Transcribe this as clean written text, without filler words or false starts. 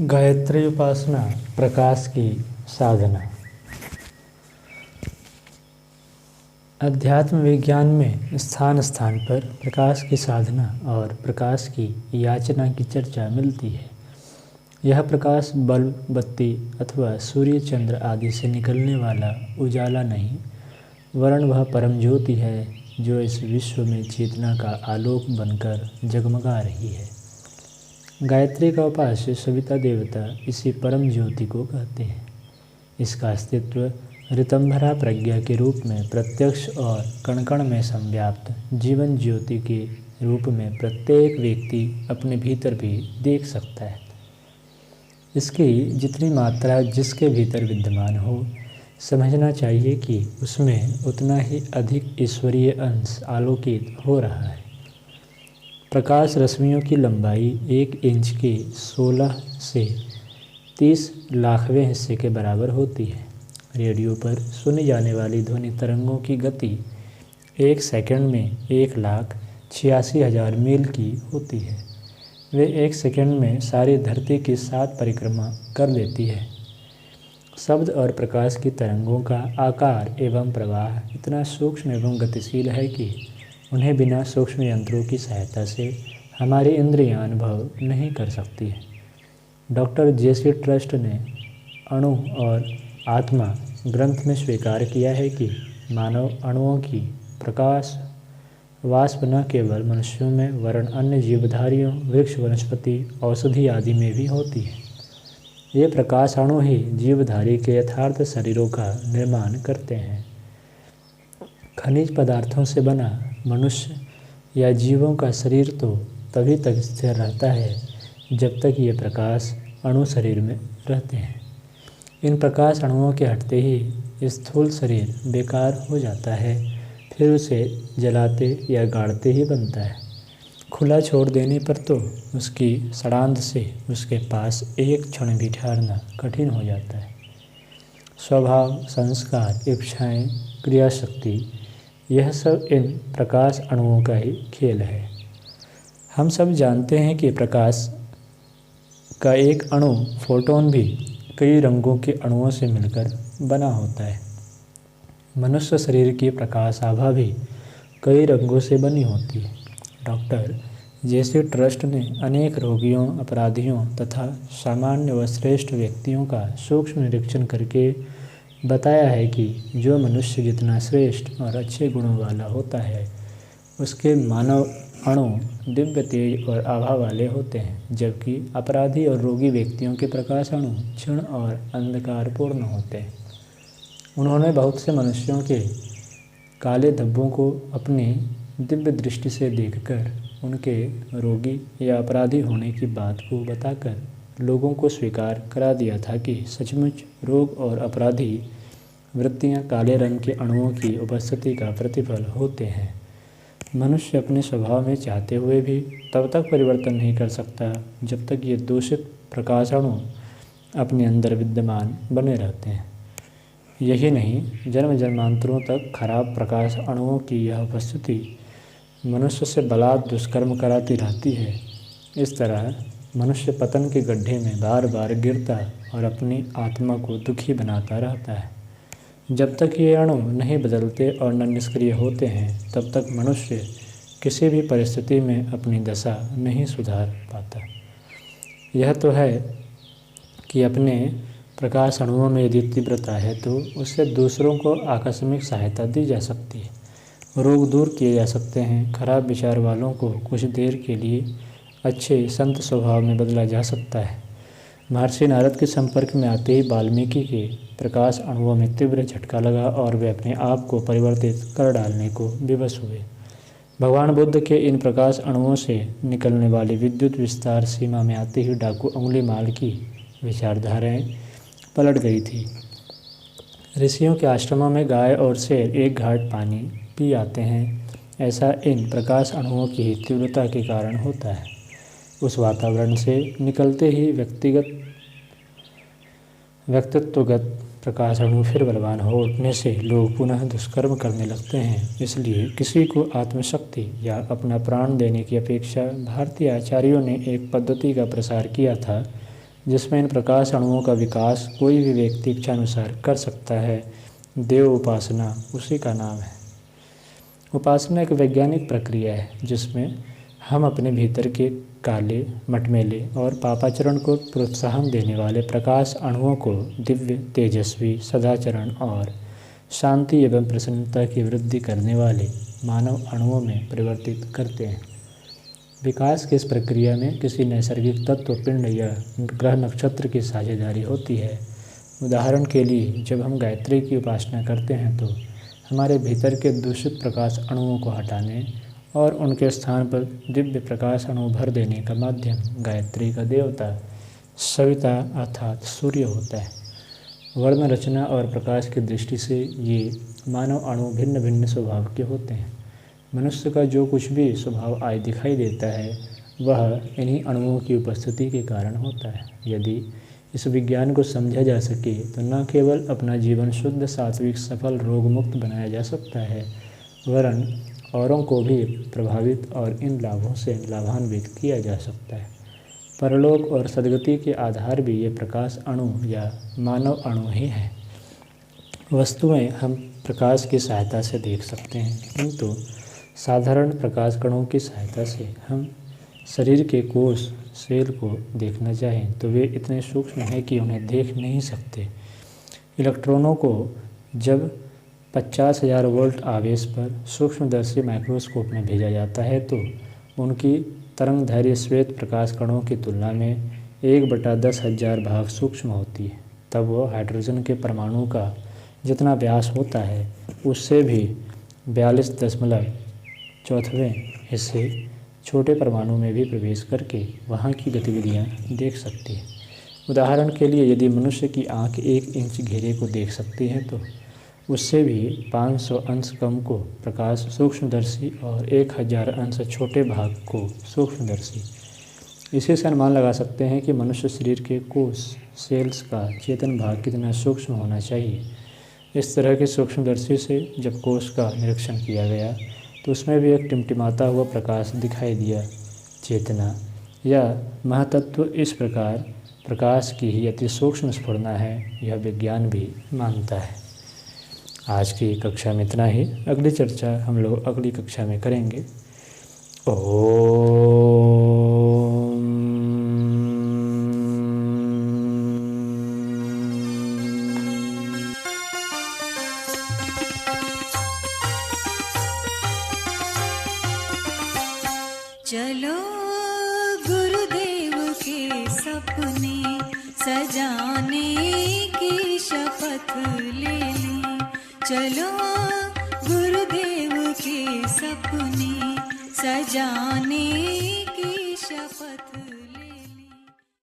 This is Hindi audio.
गायत्री उपासना प्रकाश की साधना। अध्यात्म विज्ञान में स्थान स्थान पर प्रकाश की साधना और प्रकाश की याचना की चर्चा मिलती है। यह प्रकाश बल्ब, बत्ती अथवा सूर्य, चंद्र आदि से निकलने वाला उजाला नहीं, वरन वह परम ज्योति है जो इस विश्व में चेतना का आलोक बनकर जगमगा रही है। गायत्री का उपास्य सविता देवता इसी परम ज्योति को कहते हैं। इसका अस्तित्व ऋतंभरा प्रज्ञा के रूप में प्रत्यक्ष और कण कण में संव्याप्त जीवन ज्योति के रूप में प्रत्येक व्यक्ति अपने भीतर भी देख सकता है। इसकी जितनी मात्रा जिसके भीतर विद्यमान हो, समझना चाहिए कि उसमें उतना ही अधिक ईश्वरीय अंश आलोकित हो रहा है। प्रकाश रश्मियों की लंबाई 1 इंच के 16 से 30 लाखवें हिस्से के बराबर होती है। रेडियो पर सुनी जाने वाली ध्वनि तरंगों की गति 1 सेकंड में 1,86,000 मील की होती है। वे 1 सेकंड में सारी धरती की 7 परिक्रमा कर लेती है। शब्द और प्रकाश की तरंगों का आकार एवं प्रवाह इतना सूक्ष्म एवं गतिशील है कि उन्हें बिना सूक्ष्म यंत्रों की सहायता से हमारी इंद्रियां अनुभव नहीं कर सकती है। Doctor JC. ट्रस्ट ने अणु और आत्मा ग्रंथ में स्वीकार किया है कि मानव अणुओं की प्रकाश वाष्प न केवल मनुष्यों में वरन अन्य जीवधारियों, वृक्ष, वनस्पति, औषधि आदि में भी होती है। ये प्रकाश अणु ही जीवधारी के यथार्थ शरीरों का निर्माण करते हैं। खनिज पदार्थों से बना मनुष्य या जीवों का शरीर तो तभी तक स्थिर रहता है जब तक ये प्रकाश अणु शरीर में रहते हैं। इन प्रकाश अणुओं के हटते ही स्थूल शरीर बेकार हो जाता है, फिर उसे जलाते या गाड़ते ही बनता है। खुला छोड़ देने पर तो उसकी सड़ांध से उसके पास एक क्षण भी ठहरना कठिन हो जाता है। स्वभाव, संस्कार, इच्छाएं, क्रियाशक्ति, यह सब इन प्रकाश अणुओं का ही खेल है। हम सब जानते हैं कि प्रकाश का एक अणु, फोटोन, भी कई रंगों के अणुओं से मिलकर बना होता है। मनुष्य शरीर की प्रकाश आभा भी कई रंगों से बनी होती है। Doctor JC. ट्रस्ट ने अनेक रोगियों, अपराधियों तथा सामान्य व श्रेष्ठ व्यक्तियों का सूक्ष्म निरीक्षण करके बताया है कि जो मनुष्य जितना श्रेष्ठ और अच्छे गुणों वाला होता है, उसके मानव अणु दिव्य तेज और आभा वाले होते हैं, जबकि अपराधी और रोगी व्यक्तियों के प्रकाश अणु क्षीण और अंधकारपूर्ण होते हैं। उन्होंने बहुत से मनुष्यों के काले धब्बों को अपनी दिव्य दृष्टि से देखकर उनके रोगी या अपराधी होने की बात को बताकर लोगों को स्वीकार करा दिया था कि सचमुच रोग और अपराधी वृत्तियां काले रंग के अणुओं की उपस्थिति का प्रतिफल होते हैं। मनुष्य अपने स्वभाव में चाहते हुए भी तब तक परिवर्तन नहीं कर सकता जब तक ये दूषित प्रकाश अणु अपने अंदर विद्यमान बने रहते हैं। यही नहीं, जन्म जन्मांतरों तक खराब प्रकाश अणुओं की यह उपस्थिति मनुष्य से बलात् दुष्कर्म कराती रहती है। इस तरह मनुष्य पतन के गड्ढे में बार बार गिरता और अपनी आत्मा को दुखी बनाता रहता है। जब तक ये अणु नहीं बदलते और न निष्क्रिय होते हैं, तब तक मनुष्य किसी भी परिस्थिति में अपनी दशा नहीं सुधार पाता। यह तो है कि अपने प्रकाश अणुओं में यदि तीव्रता है तो उससे दूसरों को आकस्मिक सहायता दी जा सकती है, रोग दूर किए जा सकते हैं, खराब विचार वालों को कुछ देर के लिए अच्छे संत स्वभाव में बदला जा सकता है। महर्षि नारद के संपर्क में आते ही वाल्मीकि के प्रकाश अणुओं में तीव्र झटका लगा और वे अपने आप को परिवर्तित कर डालने को विवश हुए। भगवान बुद्ध के इन प्रकाश अणुओं से निकलने वाली विद्युत विस्तार सीमा में आते ही डाकू अंगुलीमाल की विचारधाराएं पलट गई थी। ऋषियों के आश्रमों में गाय और शेर एक घाट पानी पी आते हैं, ऐसा इन प्रकाश अणुओं की तीव्रता के कारण होता है। उस वातावरण से निकलते ही व्यक्तित्वगत प्रकाश अणु फिर बलवान हो उठने से लोग पुनः दुष्कर्म करने लगते हैं। इसलिए किसी को आत्मशक्ति या अपना प्राण देने की अपेक्षा भारतीय आचार्यों ने एक पद्धति का प्रसार किया था जिसमें इन प्रकाश अणुओं का विकास कोई भी व्यक्ति इच्छानुसार कर सकता है, देव उपासना उसी का नाम है। उपासना एक वैज्ञानिक प्रक्रिया है जिसमें हम अपने भीतर के काले, मटमैले और पापाचरण को प्रोत्साहन देने वाले प्रकाश अणुओं को दिव्य, तेजस्वी, सदाचरण और शांति एवं प्रसन्नता की वृद्धि करने वाले मानव अणुओं में परिवर्तित करते हैं। विकास की इस प्रक्रिया में किसी नैसर्गिक तत्व, पिंड या ग्रह नक्षत्र की साझेदारी होती है। उदाहरण के लिए, जब हम गायत्री की उपासना करते हैं तो हमारे भीतर के दूषित प्रकाश अणुओं को हटाने और उनके स्थान पर दिव्य प्रकाश अणु भर देने का माध्यम गायत्री का देवता सविता अर्थात सूर्य होता है। वर्ण, रचना और प्रकाश की दृष्टि से ये मानव अणु भिन्न भिन्न स्वभाव के होते हैं। मनुष्य का जो कुछ भी स्वभाव आज दिखाई देता है वह इन्हीं अणुओं की उपस्थिति के कारण होता है। यदि इस विज्ञान को समझा जा सके तो न केवल अपना जीवन शुद्ध, सात्विक, सफल, रोग मुक्त बनाया जा सकता है, वरन औरों को भी प्रभावित और इन लाभों से लाभान्वित किया जा सकता है। परलोक और सद्गति के आधार भी ये प्रकाश अणु या मानव अणु ही हैं। वस्तुएं हम प्रकाश की सहायता से देख सकते हैं, किंतु साधारण प्रकाश कणों की सहायता से हम शरीर के कोष, सेल को देखना चाहें तो वे इतने सूक्ष्म हैं कि उन्हें देख नहीं सकते। इलेक्ट्रॉनों को जब 50,000 वोल्ट आवेश पर सूक्ष्मदर्शी माइक्रोस्कोप में भेजा जाता है तो उनकी तरंगदैर्घ्य श्वेत प्रकाश कणों की तुलना में 1/10,000 भाग सूक्ष्म होती है। तब वो हाइड्रोजन के परमाणु का जितना व्यास होता है उससे भी 42.4 हिस्से छोटे परमाणु में भी प्रवेश करके वहाँ की गतिविधियाँ देख सकती है। उदाहरण के लिए, यदि मनुष्य की आँख 1 इंच घेरे को देख सकती है तो उससे भी 500 अंश कम को प्रकाश सूक्ष्मदर्शी और 1000 अंश छोटे भाग को सूक्ष्मदर्शी। इसी से अनुमान लगा सकते हैं कि मनुष्य शरीर के कोष, सेल्स का चेतन भाग कितना सूक्ष्म होना चाहिए। इस तरह के सूक्ष्मदर्शी से जब कोष का निरीक्षण किया गया तो उसमें भी एक टिमटिमाता हुआ प्रकाश दिखाई दिया। चेतना या महतत्व इस प्रकार प्रकाश की ही अति सूक्ष्म स्फुरना है, यह विज्ञान भी मानता है। आज की कक्षा में इतना ही। अगली चर्चा हम लोग अगली कक्षा में करेंगे। चलो गुरुदेव के सपने सजाने की शपथ ले लें। चलो गुरुदेव के सपने सजाने